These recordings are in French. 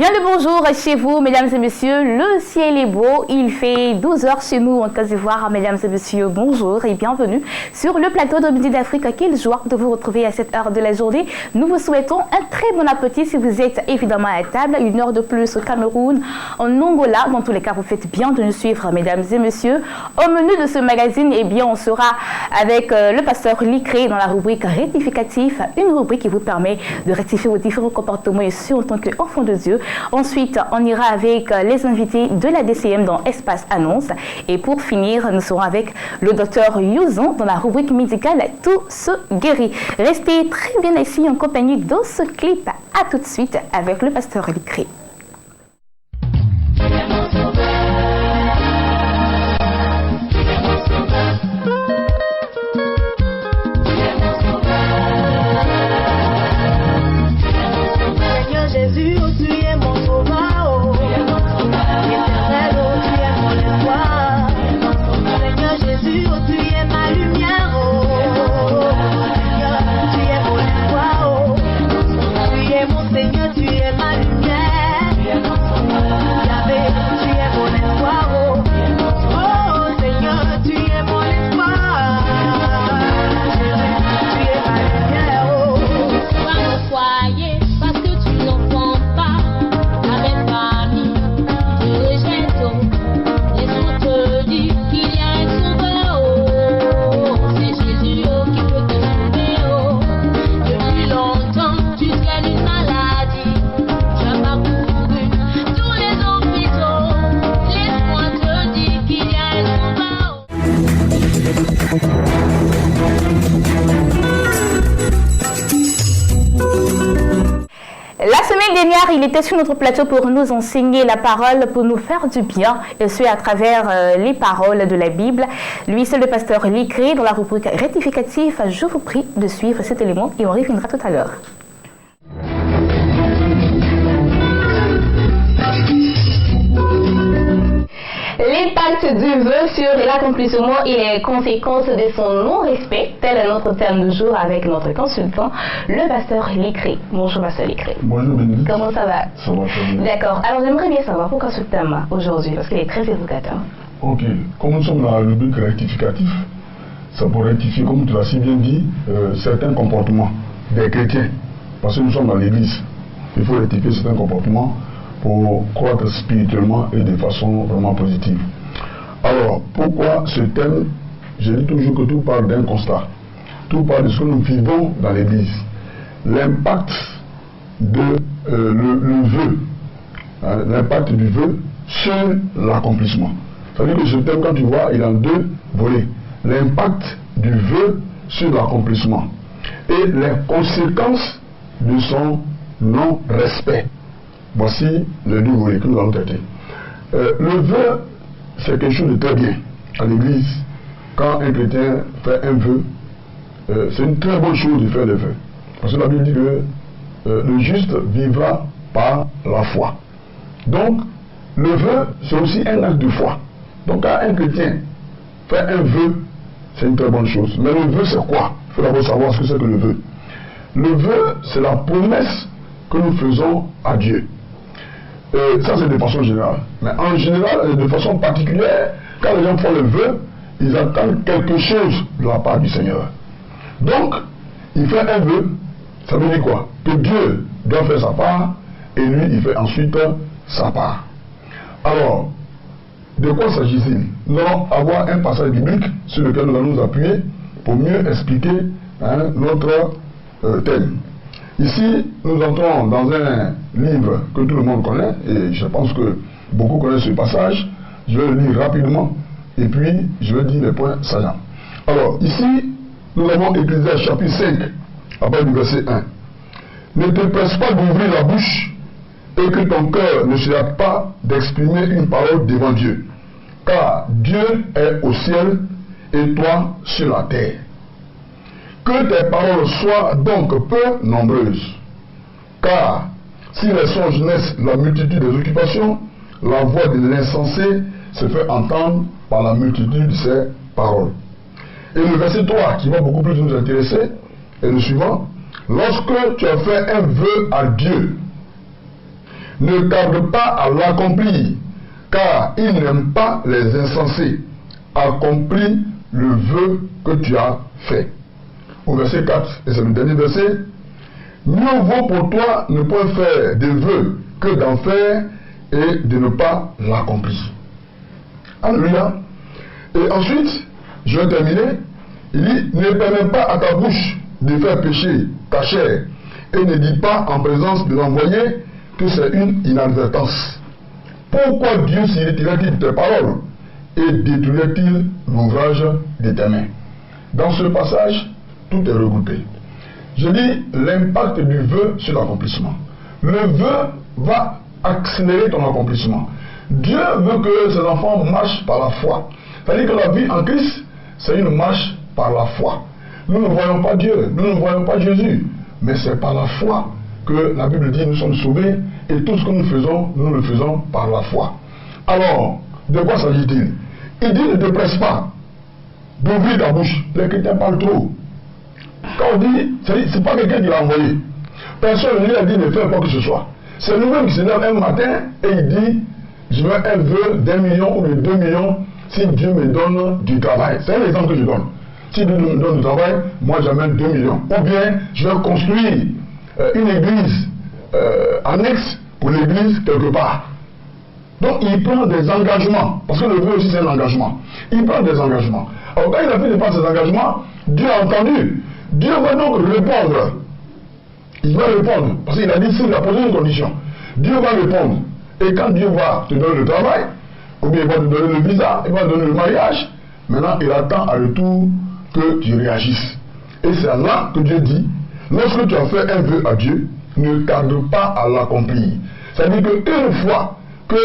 Bien le bonjour chez vous, mesdames et messieurs. Le ciel est beau, il fait 12 heures chez nous en Côte d'Ivoire. Mesdames et messieurs, bonjour et bienvenue sur le plateau de Midi d'Afrique. Quelle joie de vous retrouver à cette heure de la journée. Nous vous souhaitons un très bon appétit si vous êtes évidemment à table. Une heure de plus au Cameroun, en Angola. Dans tous les cas, vous faites bien de nous suivre, mesdames et messieurs. Au menu de ce magazine, eh bien, on sera avec le pasteur Licré dans la rubrique rectificatif. Une rubrique qui vous permet de rectifier vos différents comportements et en tant qu'enfant de Dieu. Ensuite, on ira avec les invités de la DCM dans Espace Annonce. Et pour finir, nous serons avec le docteur Youzon dans la rubrique médicale Tout se guérit. Restez très bien ici en compagnie de ce clip. À tout de suite avec le pasteur Licré. Il était sur notre plateau pour nous enseigner la parole, pour nous faire du bien, et ce à travers les paroles de la Bible. Lui, c'est le pasteur Licré dans la rubrique rectificatif. Je vous prie de suivre cet élément et on reviendra tout à l'heure. L'impact du vœu sur l'accomplissement et les conséquences de son non-respect, tel est notre thème du jour avec notre consultant, le pasteur Licré. Bonjour, pasteur Licré. Bonjour, Bénédicte. Comment ça va? Ça va très bien. D'accord. Alors, j'aimerais bien savoir pourquoi ce thème aujourd'hui, parce qu'il est très évocateur. Ok. Comme nous sommes dans la rubrique rectificatif, ça peut rectifier, comme tu l'as si bien dit, certains comportements des chrétiens. Parce que nous sommes dans l'église. Il faut rectifier certains comportements pour croître spirituellement et de façon vraiment positive. Alors, pourquoi ce thème? Je dis toujours que tout part d'un constat. Tout part de ce que nous vivons dans l'église. L'impact de le vœu, hein, l'impact du vœu sur l'accomplissement. C'est-à-dire que ce thème, quand tu vois, il a deux volets. L'impact du vœu sur l'accomplissement et les conséquences de son non-respect. Voici le deux volets que nous allons traiter. Le vœu, c'est quelque chose de très bien. À l'église, quand un chrétien fait un vœu, c'est une très bonne chose de faire le vœu. Parce que la Bible dit que le juste vivra par la foi. Donc, le vœu, c'est aussi un acte de foi. Donc, quand un chrétien fait un vœu, c'est une très bonne chose. Mais le vœu, c'est quoi? Il faut d'abord savoir ce que c'est que le vœu. Le vœu, c'est la promesse que nous faisons à Dieu. Ça, c'est de façon générale. Mais en général, de façon particulière, quand les gens font le vœu, ils attendent quelque chose de la part du Seigneur. Donc, il fait un vœu, ça veut dire quoi? Que Dieu doit faire sa part, et lui, il fait ensuite sa part. Alors, de quoi s'agit-il? Nous allons avoir un passage biblique sur lequel nous allons nous appuyer pour mieux expliquer notre thème. Ici, nous entrons dans un livre que tout le monde connaît, et je pense que beaucoup connaissent ce passage. Je vais le lire rapidement, et puis je vais dire les points saillants. Alors, ici, nous avons Ecclésiaste chapitre 5, à partir du verset 1. Ne te presse pas d'ouvrir la bouche, et que ton cœur ne se hâte pas d'exprimer une parole devant Dieu. Car Dieu est au ciel, et toi sur la terre. Que tes paroles soient donc peu nombreuses. Car si les songes naissent la multitude des occupations, la voix de l'insensé se fait entendre par la multitude de ses paroles. Et le verset 3, qui va beaucoup plus nous intéresser, est le suivant. Lorsque tu as fait un vœu à Dieu, ne tarde pas à l'accomplir, car il n'aime pas les insensés. Accomplis le vœu que tu as fait. Au verset 4, et c'est le dernier verset, mieux vaut pour toi ne pas faire des vœux que d'en faire et de ne pas l'accomplir. Alléluia. Et ensuite, je vais terminer. Il dit, ne permets pas à ta bouche de faire pécher ta chair et ne dis pas en présence de l'envoyé que c'est une inadvertance. Pourquoi Dieu s'irriterait-il de tes paroles et détruirait-il l'ouvrage de tes mains? Dans ce passage, tout est regroupé. Je dis l'impact du vœu sur l'accomplissement. Le vœu va accélérer ton accomplissement. Dieu veut que ses enfants marchent par la foi. C'est-à-dire que la vie en Christ, c'est une marche par la foi. Nous ne voyons pas Dieu, nous ne voyons pas Jésus, mais c'est par la foi que la Bible dit nous sommes sauvés et tout ce que nous faisons, nous le faisons par la foi. Alors, de quoi s'agit-il? Il dit ne te presse pas d'ouvrir ta bouche. Les chrétiens parlent trop. Quand on dit, c'est pas quelqu'un qui l'a envoyé. Personne ne lui a dit de faire quoi que ce soit. C'est lui-même qui se lève un matin et il dit, je veux un vœu d'1 million ou de 2 millions si Dieu me donne du travail. C'est un exemple que je donne. Si Dieu me donne du travail, moi j'amène 2 millions. Ou bien, je vais construire une église annexe pour l'église quelque part. Donc il prend des engagements, parce que le vœu aussi c'est un engagement. Il prend des engagements. Alors quand il a fait de prendre ses engagements, Dieu a entendu. Dieu va donc répondre. Il va répondre, parce qu'il a dit s'il a posé une condition. Dieu va répondre. Et quand Dieu va te donner le travail, ou bien il va te donner le visa, il va te donner le mariage, maintenant il attend à retour que tu réagisses. Et c'est là que Dieu dit, lorsque tu as fait un vœu à Dieu, ne tarde pas à l'accomplir. C'est-à-dire qu'une fois que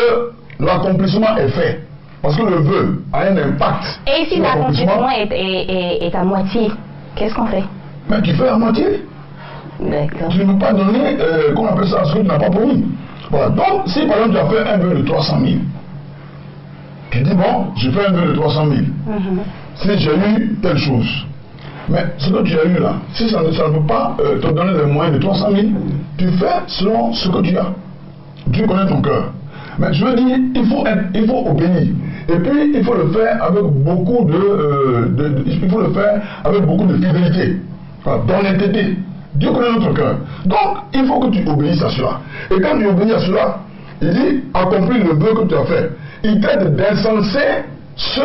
l'accomplissement est fait, parce que le vœu a un impact. Et si l'accomplissement est à moitié, qu'est-ce qu'on fait? Mais tu fais à moitié. D'accord. Tu ne peux pas donner, qu'on appelle ça, ce que tu n'as pas promis. Voilà. Donc, si par exemple tu as fait un vœu de 300 000, tu dis bon, je fais un vœu de 300 000. Si j'ai eu telle chose, mais ce que tu as eu là, si ça ne peut pas te donner les moyens de 300 000, tu fais selon ce que tu as. Dieu connaît ton cœur. Mais je veux dire, il faut obéir. Et puis, il faut le faire avec beaucoup il faut le faire avec beaucoup de fidélité, d'honnêteté. Dieu connaît notre cœur. Donc, il faut que tu obéisses à cela. Et quand tu obéis à cela, il dit, accomplis le vœu que tu as fait. Il traite d'insensés ceux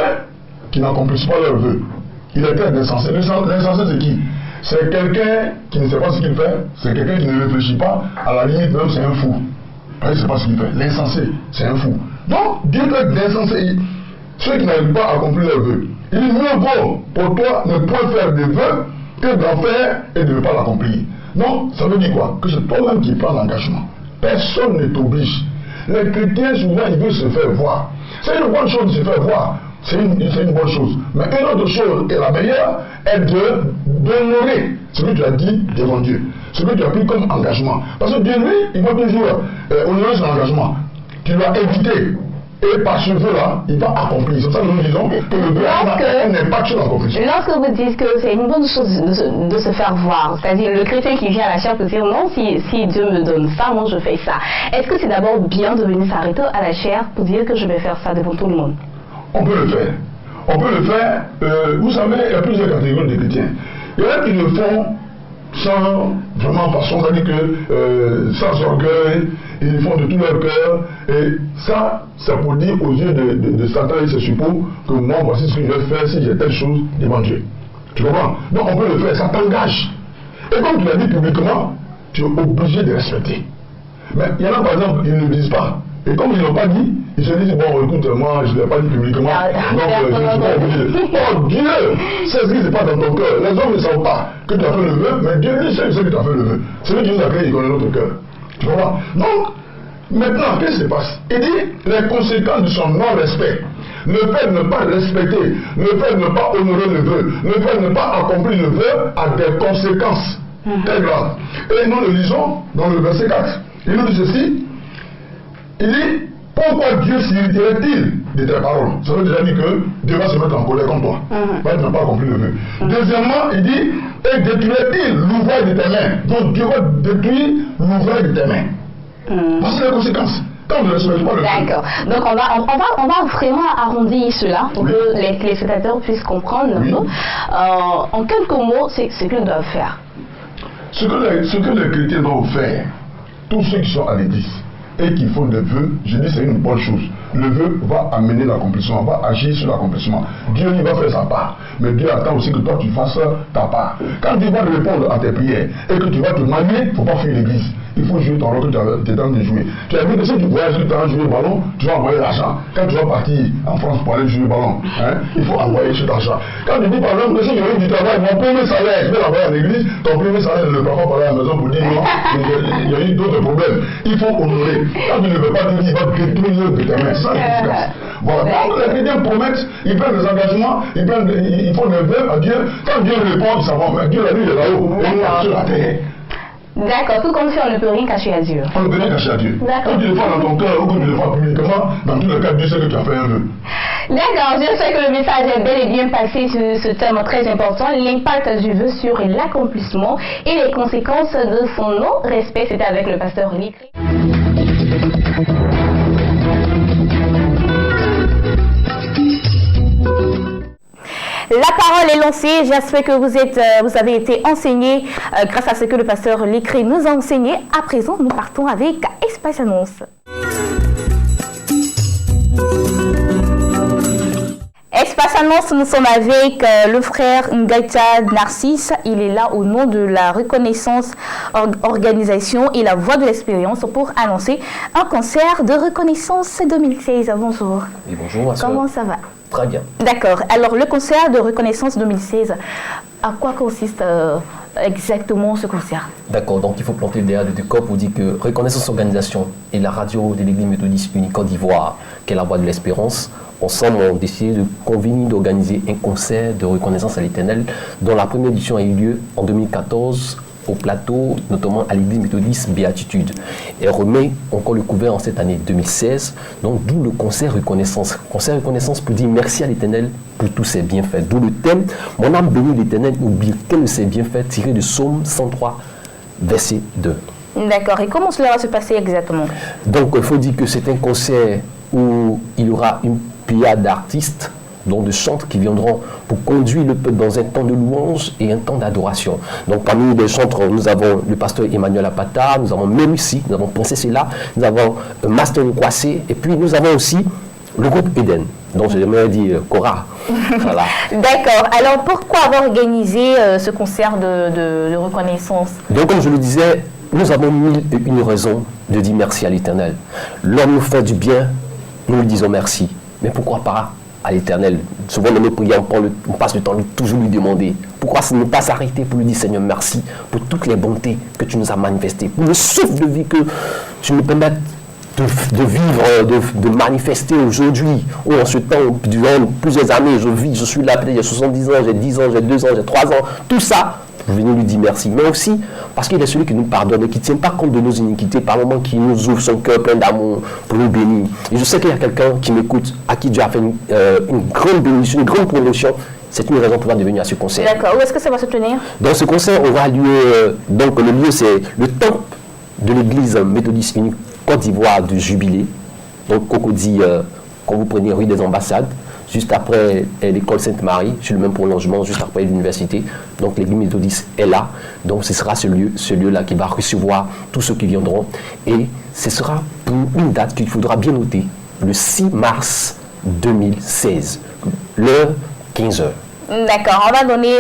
qui n'accomplissent pas leur vœu. Il est traite d'insensés. L'insensé, c'est qui? C'est quelqu'un qui ne sait pas ce qu'il fait. C'est quelqu'un qui ne réfléchit pas. À la limite, même, c'est un fou. Il ne sait pas ce qu'il fait. L'insensé, c'est un fou. Donc, Dieu traite d'insensés ceux qui n'arrivent pas à accomplir leur vœu. Il dit, mieux vaut pour toi ne point faire des vœux que d'en faire et de ne pas l'accomplir. Donc, ça veut dire quoi? Que c'est toi-même qui prends l'engagement. Personne ne t'oblige. Les chrétiens, souvent, ils veulent se faire voir. C'est une bonne chose de se faire voir. C'est une bonne chose. Mais une autre chose, et la meilleure, est d'honorer ce que tu as dit devant Dieu. Ce que tu as pris comme engagement. Parce que Dieu, lui, il va toujours honorer son engagement. Tu l'as évité. Et par ce vœu-là, il va accomplir. C'est ça que nous disons que le vœu a un impact sur l'accomplissement. Lorsque vous dites que c'est une bonne chose de se faire voir, c'est-à-dire le chrétien qui vient à la chair pour dire non, si Dieu me donne ça, moi je fais ça. Est-ce que c'est d'abord bien de venir s'arrêter à la chair pour dire que je vais faire ça devant tout le monde? On peut le faire. On peut le faire. Vous savez, il y a plusieurs catégories de chrétiens. Il y en a qui le font sans vraiment façon, c'est-à-dire que sans orgueil, ils le font de tout leur cœur, et ça, c'est pour dire aux yeux de Satan et ses suppôts que moi, voici ce que je vais faire si j'ai telle chose devant Dieu. Tu comprends? Donc on peut le faire, ça t'engage. Et comme tu l'as dit publiquement, tu es obligé de respecter. Mais il y en a par exemple, ils ne le disent pas. Et comme ils ne l'ont pas dit, ils se disent, bon écoute, moi je ne l'ai pas dit publiquement, donc je ne suis pas obligé. Oh Dieu, c'est ce qui se passe dans ton cœur. Les hommes ne savent pas que tu as fait le vœu, mais Dieu lui sait que tu as fait le vœu. C'est lui qui nous a créé, il connaît notre cœur. Tu vois? Donc, maintenant, qu'est-ce qui se passe? Il dit les conséquences de son non-respect. Le fait de ne pas respecter, le fait de ne pas honorer le vœu, le fait de ne pas accomplir le vœu a des conséquences très graves. Et nous le lisons dans le verset 4. Il nous dit ceci. Il dit, pourquoi Dieu s'irriterait-il de tes paroles? Ça veut déjà dire que Dieu va se mettre en colère contre toi. Parce qu'il n'a pas accompli le vœu. Deuxièmement, il dit, et détruirait-il l'ouvrage de tes mains? Donc Dieu va détruire l'ouvrage de tes mains. Voici les conséquences. Quand on ne respecte pas le feu. D'accord. Donc on va vraiment arrondir cela pour que les spectateurs puissent comprendre un peu. En quelques mots, c'est ce qu'ils doivent faire. Ce que les chrétiens doivent faire, tous ceux qui sont à l'église et qui font des vœux, je dis c'est une bonne chose. Le vœu va amener l'accomplissement, va agir sur l'accomplissement. Dieu il va faire sa part, mais Dieu attend aussi que toi tu fasses ta part. Quand Dieu va répondre à tes prières et que tu vas te manier, il ne faut pas fuir l'église. Il faut jouer ton rôle que tu es en train de jouer. Tu as vu que si tu voyages, que tu as joué le ballon, tu vas envoyer l'argent. Quand tu vas partir en France pour aller jouer le ballon, il faut envoyer cet argent. Quand tu dis par exemple que si j'ai eu du travail, mon premier salaire, je vais l'envoyer à l'église, ton premier salaire, ne le prends pas à la maison pour dire non, il y a eu d'autres problèmes. Il faut honorer. Quand tu ne veux pas dire, il va te détruire de tes mains. C'est ça l'efficace. Voilà. Donc les chrétiens promettent, ils prennent des engagements, ils font des vœux à Dieu. Quand Dieu répond, ils savent, mais Dieu la nuit est là-haut, et nous sur la terre. D'accord, tout comme si on ne peut rien cacher à Dieu. On ne peut rien cacher à Dieu. D'accord. Quand tu le fais dans ton cœur ou que tu le fais publiquement, dans tous les cas, Dieu sait que tu as fait un vœu. D'accord, je sais que le message est bel et bien passé sur ce thème très important, l'impact du vœu sur l'accomplissement et les conséquences de son non-respect. C'était avec le pasteur Likri. La parole est lancée. J'espère que vous avez été enseignés grâce à ce que le pasteur Likri nous a enseigné. À présent, nous partons avec Espace Annonce. Espace Annonce, nous sommes avec le frère Ngaïta Narcisse. Il est là au nom de la Reconnaissance Organisation et la Voix de l'Expérience pour annoncer un concert de reconnaissance 2016. Bonjour. Et bonjour. Comment ça va? Très bien. D'accord. Alors, le concert de reconnaissance 2016, à quoi consiste exactement ce concert? D'accord. Donc, il faut planter le débat de décor pour dire que Reconnaissance Organisation et la radio de l'Église méthodiste unie Côte d'Ivoire, qui est la Voix de l'Espérance, ensemble ont décidé de convenir d'organiser un concert de reconnaissance à l'Éternel, dont la première édition a eu lieu en 2014 au plateau, notamment à l'église méthodiste Béatitude. Et remet encore le couvert en cette année 2016, donc d'où le concert reconnaissance. Concert reconnaissance pour dire merci à l'Éternel pour tous ses bienfaits. D'où le thème, mon âme bénit l'Éternel, oublie quel de ses bienfaits, tiré de Psaume 103, verset 2. D'accord, et comment cela va se passer exactement? Donc il faut dire que c'est un concert où il y aura une pléiade d'artistes, donc de chantres qui viendront pour conduire le peuple dans un temps de louange et un temps d'adoration. Donc parmi les chantres, nous avons le pasteur Emmanuel Apata, nous avons Melussi, nous avons Pensé Cela, nous avons Master Nkwase, et puis nous avons aussi le groupe Eden, donc j'aimerais dire Cora. Voilà. D'accord, alors pourquoi avoir organisé ce concert de reconnaissance? Donc comme je le disais, nous avons mis une raison de dire merci à l'Éternel. L'homme nous fait du bien, nous lui disons merci. Mais pourquoi pas à l'Éternel? Souvent dans nos prières, on passe le temps de toujours lui demander. Pourquoi ne pas s'arrêter pour lui dire Seigneur merci pour toutes les bontés que tu nous as manifestées, pour le souffle de vie que tu nous permets de vivre, de manifester aujourd'hui, ou en ce temps, durant plusieurs années, je suis là, peut-être il y a 70 ans, j'ai 10 ans, j'ai 2 ans, j'ai 3 ans, tout ça, je venir lui dire merci. Mais aussi parce qu'il est celui qui nous pardonne et qui ne tient pas compte de nos iniquités, par moment qui nous ouvre son cœur plein d'amour pour nous bénir. Et je sais qu'il y a quelqu'un qui m'écoute, à qui Dieu a fait une grande bénédiction, une grande promotion. C'est une raison pour venir à ce concert. D'accord, où est-ce que ça va se tenir? Dans ce concert, on va lieu, donc le lieu c'est le temple de l'église méthodiste unique Côte d'Ivoire de Jubilé. Donc Cocody, quand vous prenez rue des Ambassades, juste après l'école Sainte-Marie, sur le même prolongement, juste après l'université. Donc l'église méthodiste est là. Donc ce sera ce lieu-là qui va recevoir tous ceux qui viendront. Et ce sera pour une date qu'il faudra bien noter, le 6 mars 2016, l'heure 15h. D'accord, on va donner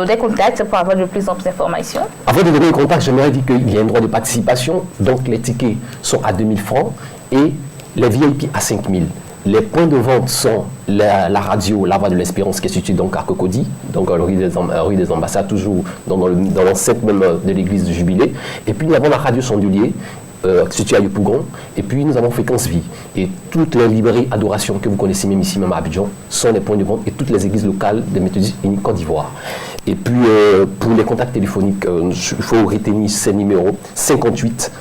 des contacts pour avoir de plus en plus d'informations. Avant de donner les contacts, j'aimerais dire qu'il y a un droit de participation. Donc les tickets sont à 2000 francs et les VIP à 5000. Les points de vente sont la radio, la Voix de l'Espérance qui est située donc à Cocody, donc à rue des Ambassades, toujours dans l'enceinte même de l'église du Jubilé. Et puis nous avons la radio Chandelier, située à Yopougon. Et puis nous avons Fréquence Vie. Et toutes les librairies Adoration que vous connaissez même ici, même à Abidjan, sont les points de vente et toutes les églises locales des méthodistes unis Côte d'Ivoire. Et puis pour les contacts téléphoniques, il faut retenir ces numéros 58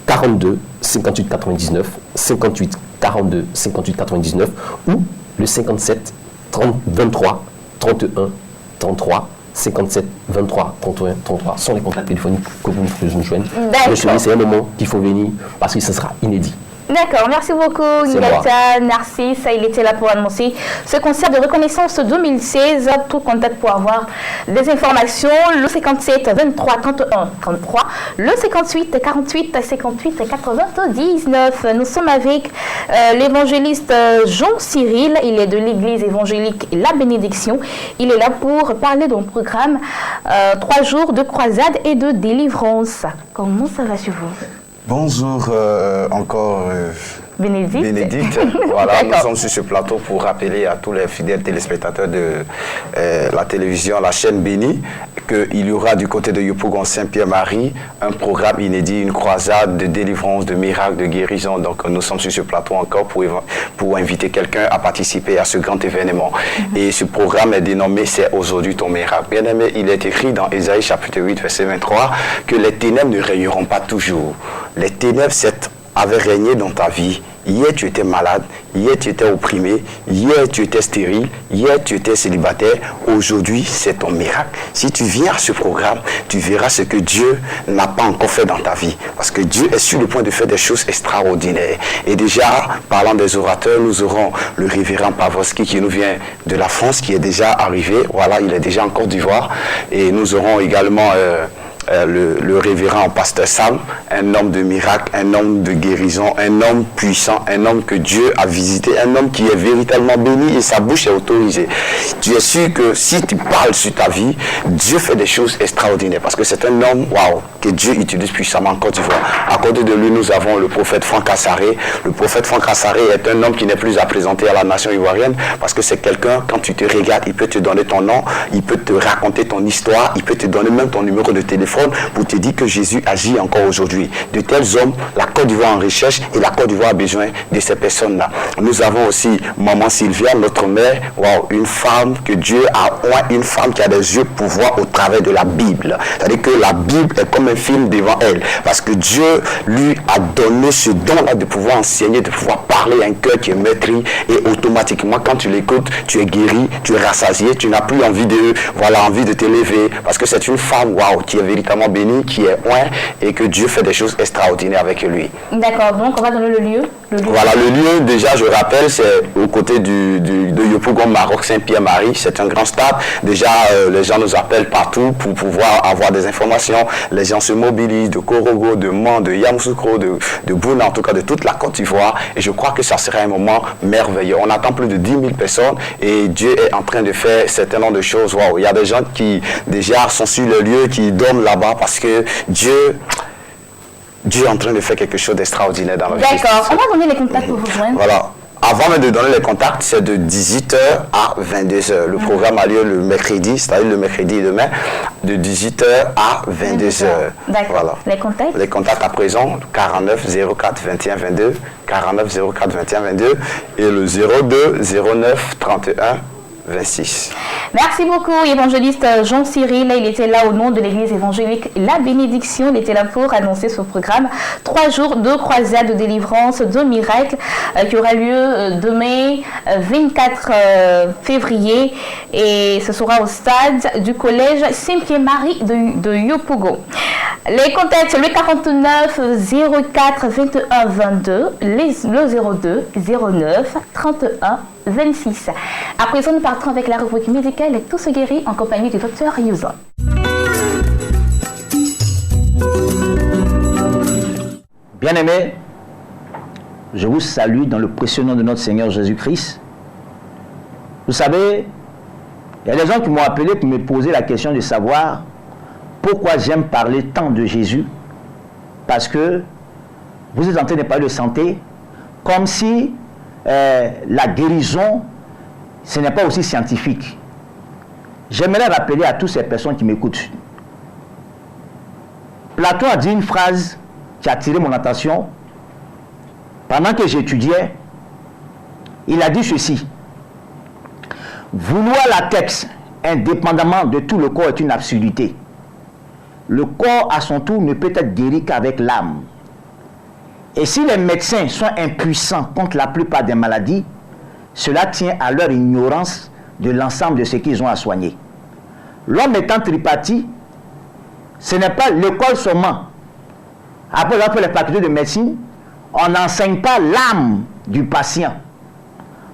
42 58 99, 58 42 58 99 ou le 57 30 23 31 33 57 23 31 33 sont les contacts téléphoniques que vous pouvez nous joindre. D'accord. C'est un moment qu'il faut venir parce que ce sera inédit. D'accord, merci beaucoup Ngata Narcisse. Il était là pour annoncer ce concert de reconnaissance 2016. Tout contact pour avoir des informations, le 57 23 31 33, le 58 48 58 99. Nous sommes avec l'évangéliste Jean Cyril. Il est de l'église évangélique La Bénédiction. Il est là pour parler d'un programme 3 jours de croisade et de délivrance. Comment ça va chez vous? Bonjour encore Bénédicte. Voilà, nous sommes sur ce plateau pour rappeler à tous les fidèles téléspectateurs de la télévision, la chaîne Béni, qu'il y aura du côté de Yopougon Saint-Pierre-Marie un programme inédit, une croisade de délivrance, de miracles, de guérison. Donc nous sommes sur ce plateau encore pour inviter quelqu'un à participer à ce grand événement. Et ce programme est dénommé « C'est aujourd'hui ton miracle ». Bien aimé, il est écrit dans Ésaïe chapitre 8, verset 23, que les ténèbres ne régneront pas toujours. Les ténèbres, avaient régné dans ta vie. Hier, tu étais malade. Hier, tu étais opprimé. Hier, tu étais stérile. Hier, tu étais célibataire. Aujourd'hui, c'est ton miracle. Si tu viens à ce programme, tu verras ce que Dieu n'a pas encore fait dans ta vie. Parce que Dieu est sur le point de faire des choses extraordinaires. Et déjà, parlant des orateurs, nous aurons le révérend Pavoski qui nous vient de la France, qui est déjà arrivé. Voilà, il est déjà en Côte d'Ivoire. Et nous aurons également... le révérend pasteur Sam, un homme de miracle, un homme de guérison, un homme puissant, un homme que Dieu a visité, un homme qui est véritablement béni et sa bouche est autorisée. Tu es sûr que si tu parles sur ta vie, Dieu fait des choses extraordinaires parce que c'est un homme, waouh, que Dieu utilise puissamment en Côte d'Ivoire. À côté de lui, nous avons le prophète Franck Assaré. Le prophète Franck Assaré est un homme qui n'est plus à présenter à la nation ivoirienne parce que c'est quelqu'un, quand tu te regardes, il peut te donner ton nom, il peut te raconter ton histoire, il peut te donner même ton numéro de téléphone pour te dire que Jésus agit encore aujourd'hui. De tels hommes, la Côte d'Ivoire en recherche et la Côte d'Ivoire a besoin de ces personnes-là. Nous avons aussi Maman Sylvia, notre mère, wow, une femme que Dieu a oint, une femme qui a des yeux pour voir au travers de la Bible. C'est-à-dire que la Bible est comme un film devant elle parce que Dieu lui a donné ce don-là de pouvoir enseigner, de pouvoir parler à un cœur qui est meurtri et automatiquement quand tu l'écoutes, tu es guéri, tu es rassasié, tu n'as plus envie de te lever parce que c'est une femme, waouh, qui est véritablement béni, qui est oint et que Dieu fait des choses extraordinaires avec lui. D'accord, donc on va donner le lieu. Voilà, le lieu, déjà, je rappelle, c'est aux côtés de Yopougon Maroc Saint-Pierre-Marie. C'est un grand stade. Déjà, les gens nous appellent partout pour pouvoir avoir des informations. Les gens se mobilisent de Korogo, de Man, de Yamoussoukro, de Bouna, en tout cas de toute la Côte d'Ivoire. Et je crois que ça sera un moment merveilleux. On attend plus de 10 000 personnes et Dieu est en train de faire certain nombre de choses. Wow. Il y a des gens qui déjà sont sur le lieu, qui dorment là-bas parce que Dieu est en train de faire quelque chose d'extraordinaire dans la vie. D'accord, on va donner les contacts pour vous joindre. Voilà. Avant de donner les contacts, c'est de 18h à 22h. Le programme a lieu le mercredi, c'est-à-dire le mercredi demain, de 18h à 22h. D'accord. Voilà. Les contacts? Les contacts à présent, 49 04 21 22, 49 04 21 22 et le 02 09 31 26. Merci beaucoup, évangéliste Jean Cyril. Il était là au nom de l'église évangélique La Bénédiction. Il était là pour annoncer ce programme 3 jours de croisade, de délivrance, de miracle qui aura lieu demain 24 février et ce sera au stade du collège Saint-Pierre-Marie de Yopougon. Les contacts, le 49 04 21 22, le 02 09 31 26. À présent, nous partons avec la rubrique médicale et tout se guérit en compagnie du docteur Yusa. Bien-aimés, je vous salue dans le précieux nom de notre Seigneur Jésus-Christ. Vous savez, il y a des gens qui m'ont appelé pour me poser la question de savoir pourquoi j'aime parler tant de Jésus. Parce que vous êtes en train de parler de santé comme si la guérison, ce n'est pas aussi scientifique. J'aimerais rappeler à toutes ces personnes qui m'écoutent. Platon a dit une phrase qui a attiré mon attention. Pendant que j'étudiais, il a dit ceci. Vouloir la tête, indépendamment de tout le corps, est une absurdité. Le corps, à son tour, ne peut être guéri qu'avec l'âme. Et si les médecins sont impuissants contre la plupart des maladies, cela tient à leur ignorance de l'ensemble de ce qu'ils ont à soigner. l'homme étant tripartite, ce n'est pas l'école seulement. Après avoir fait les facultés de médecine, on n'enseigne pas l'âme du patient.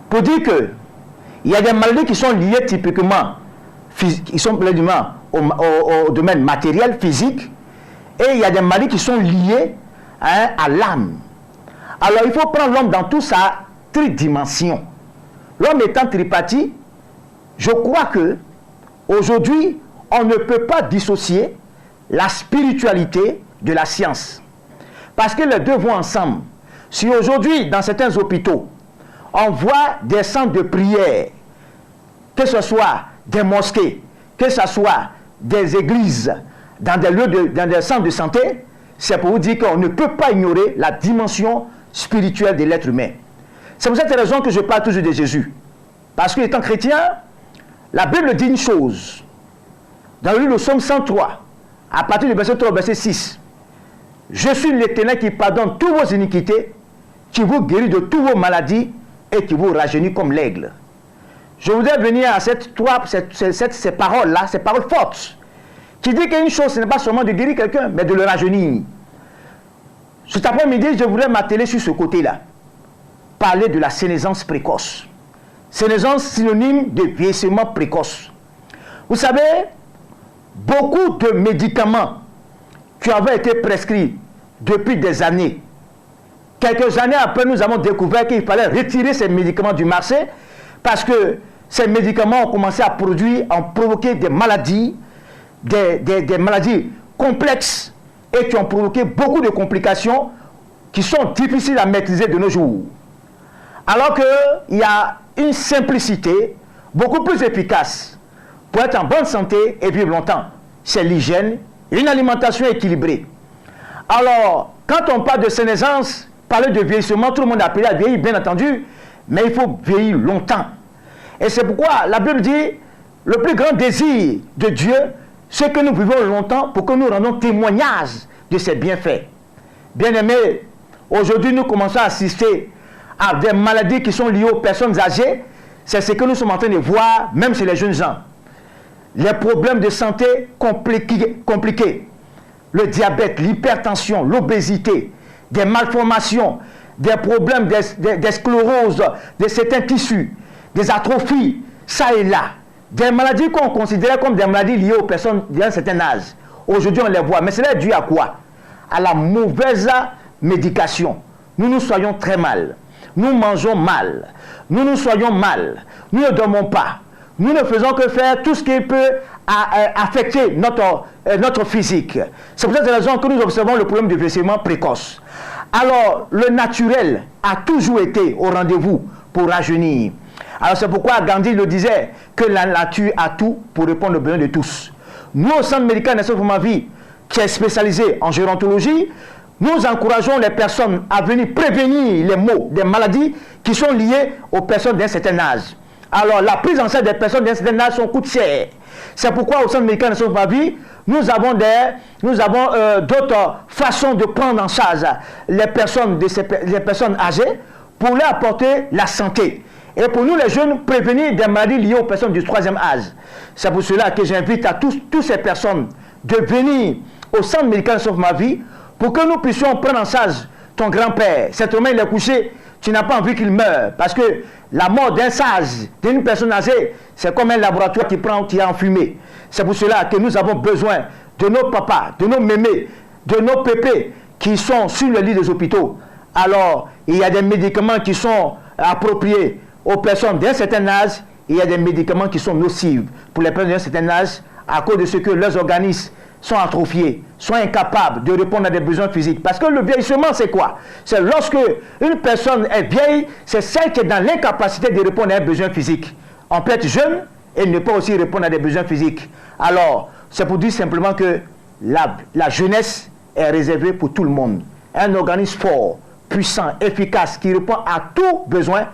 Pour dire que il y a des maladies qui sont liées typiquement au domaine matériel, physique, et il y a des maladies qui sont liées à l'âme. Alors il faut prendre l'homme dans toute sa tridimension. L'homme étant tripartite, je crois que aujourd'hui, on ne peut pas dissocier la spiritualité de la science. Parce que les deux vont ensemble. Si aujourd'hui, dans certains hôpitaux, on voit des centres de prière, que ce soit des mosquées, que ce soit des églises, dans des lieux, dans des centres de santé, c'est pour vous dire qu'on ne peut pas ignorer la dimension spirituelle de l'être humain. C'est pour cette raison que je parle toujours de Jésus. Parce que étant chrétien, la Bible dit une chose. Dans le livre de Psaume 103, à partir du verset 3 au verset 6, « Je suis l'Éternel qui pardonne toutes vos iniquités, qui vous guérit de toutes vos maladies et qui vous rajeunit comme l'aigle. » Je voudrais venir à ces paroles-là, ces paroles fortes, qui dit qu'une chose, ce n'est pas seulement de guérir quelqu'un, mais de le rajeunir. Cet après-midi, je voudrais m'atteler sur ce côté-là. Parler de la sénescence précoce. Sénescence synonyme de vieillissement précoce. Vous savez, beaucoup de médicaments qui avaient été prescrits depuis des années. Quelques années après, nous avons découvert qu'il fallait retirer ces médicaments du marché parce que ces médicaments ont commencé à provoquer des maladies, des maladies complexes et qui ont provoqué beaucoup de complications qui sont difficiles à maîtriser de nos jours. Alors qu'il y a une simplicité beaucoup plus efficace pour être en bonne santé et vivre longtemps. C'est l'hygiène, une alimentation équilibrée. Alors, quand on parle de sénescence, parler de vieillissement, tout le monde a appelé à vieillir, bien entendu, mais il faut vieillir longtemps. Et c'est pourquoi la Bible dit, le plus grand désir de Dieu, c'est que nous vivons longtemps pour que nous rendons témoignage de ses bienfaits. Bien-aimés, aujourd'hui nous commençons à assister à des maladies qui sont liées aux personnes âgées. C'est ce que nous sommes en train de voir, même chez les jeunes gens. Les problèmes de santé compliqués. Le diabète, l'hypertension, l'obésité, des malformations, des problèmes des scléroses, de certains tissus, des atrophies, ça et là. Des maladies qu'on considérait comme des maladies liées aux personnes d'un certain âge. Aujourd'hui, on les voit. Mais cela est dû à quoi? À la mauvaise médication. Nous nous soyons très mal. Nous mangeons mal. Nous nous soyons mal. Nous ne dormons pas. Nous ne faisons que faire tout ce qui peut affecter notre physique. C'est pour cette raison que nous observons le problème du vieillissement précoce. Alors, le naturel a toujours été au rendez-vous pour rajeunir. Alors, c'est pourquoi Gandhi le disait que la nature a tout pour répondre aux besoins de tous. Nous, au Centre médical Naissance pour ma vie, qui est spécialisé en gérontologie, nous encourageons les personnes à venir prévenir les maux, des maladies qui sont liées aux personnes d'un certain âge. Alors, la prise en charge des personnes d'un certain âge coûte cher. C'est pourquoi au Centre médical Naissance pour ma vie, nous avons d'autres façons de prendre en charge les personnes âgées pour leur apporter la santé. Et pour nous les jeunes, prévenir des maladies liées aux personnes du troisième âge. C'est pour cela que j'invite à toutes ces personnes de venir au Centre médical Naissance pour ma vie pour que nous puissions prendre en charge ton grand-père. Cet homme, il est couché, tu n'as pas envie qu'il meure. Parce que la mort d'un sage, d'une personne âgée, c'est comme un laboratoire qui est enfumé. C'est pour cela que nous avons besoin de nos papas, de nos mémés, de nos pépés qui sont sur le lit des hôpitaux. Alors, il y a des médicaments qui sont appropriés aux personnes d'un certain âge. Il y a des médicaments qui sont nocifs pour les personnes d'un certain âge à cause de ce que leurs organismes sont atrophiés, sont incapables de répondre à des besoins physiques. Parce que le vieillissement, c'est quoi? C'est lorsque une personne est vieille, c'est celle qui est dans l'incapacité de répondre à un besoin physique. On peut être jeune et ne pas aussi répondre à des besoins physiques. Alors, c'est pour dire simplement que la jeunesse est réservée pour tout le monde. Un organisme fort, puissant, efficace, qui répond à tout besoin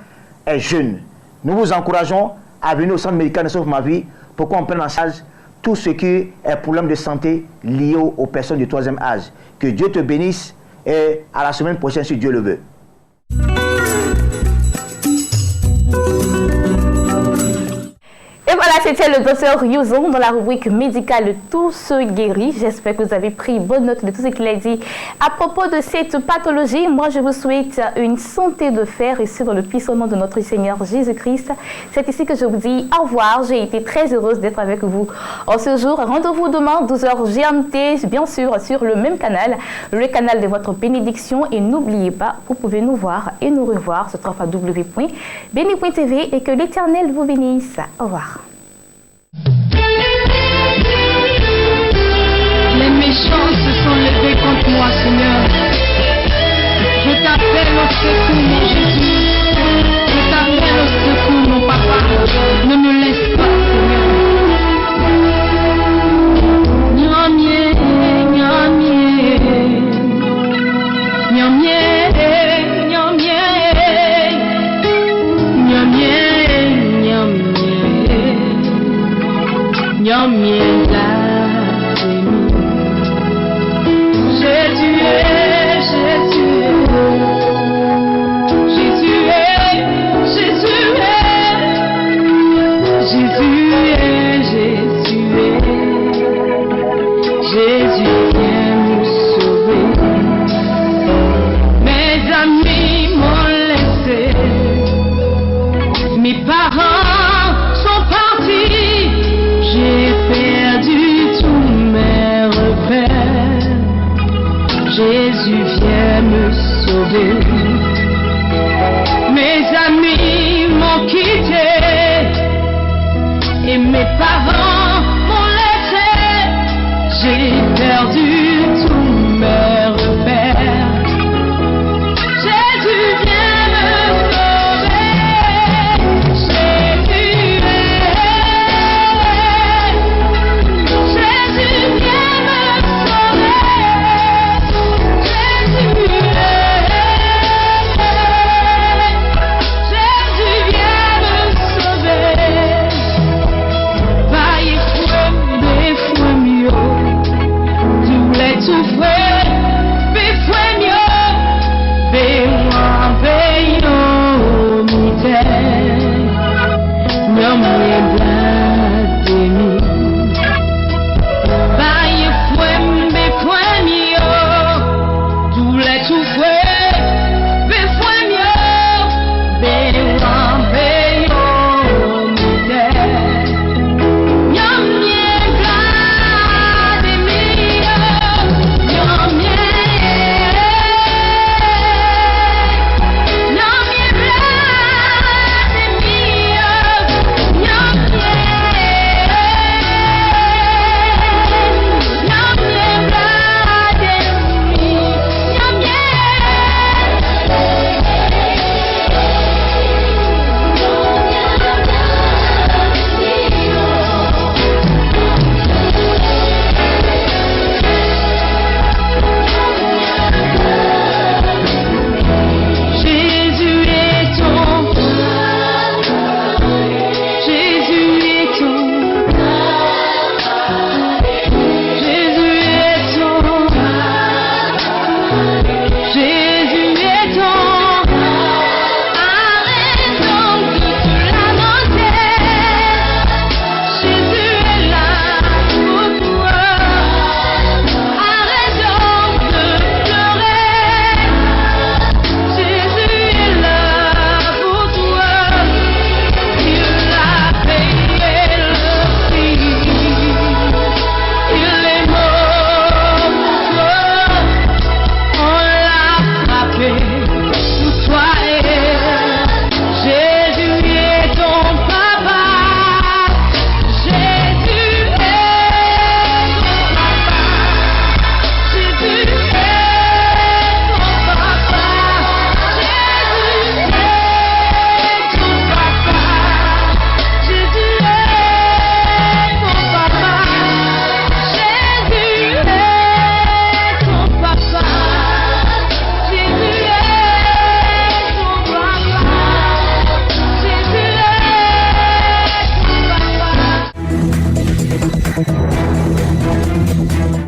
est jeune. Nous vous encourageons à venir au Centre médical Naissance pour ma vie pour qu'on prenne en charge tout ce qui est problème de santé lié aux personnes du troisième âge. Que Dieu te bénisse et à la semaine prochaine si Dieu le veut. Et voilà, c'était le docteur Youzon dans la rubrique médicale Tous guéris. J'espère que vous avez pris bonne note de tout ce qu'il a dit à propos de cette pathologie. Moi, je vous souhaite une santé de fer ici dans le puissant nom de notre Seigneur Jésus-Christ. C'est ici que je vous dis au revoir. J'ai été très heureuse d'être avec vous en ce jour. Rendez-vous demain, 12h GMT, bien sûr, sur le même canal, le canal de votre bénédiction. Et n'oubliez pas, vous pouvez nous voir et nous revoir sur www.beni.tv et que l'Éternel vous bénisse. Au revoir. Les méchants se sont levés contre moi, Seigneur. Je t'appelle au secours, mon Jésus. Je t'appelle au secours, mon Papa. Ne me laisse pas, Seigneur. Nyamie, nyamie, nyamie, nyamie, nyamie, nyamie, nyamie, Jésus, viens me sauver. Mes amis m'ont quitté et mes parents m'ont laissé. J'ai perdu tous mes repères. Jésus, viens me sauver. Jésus, viens me sauver. Nyamie blademi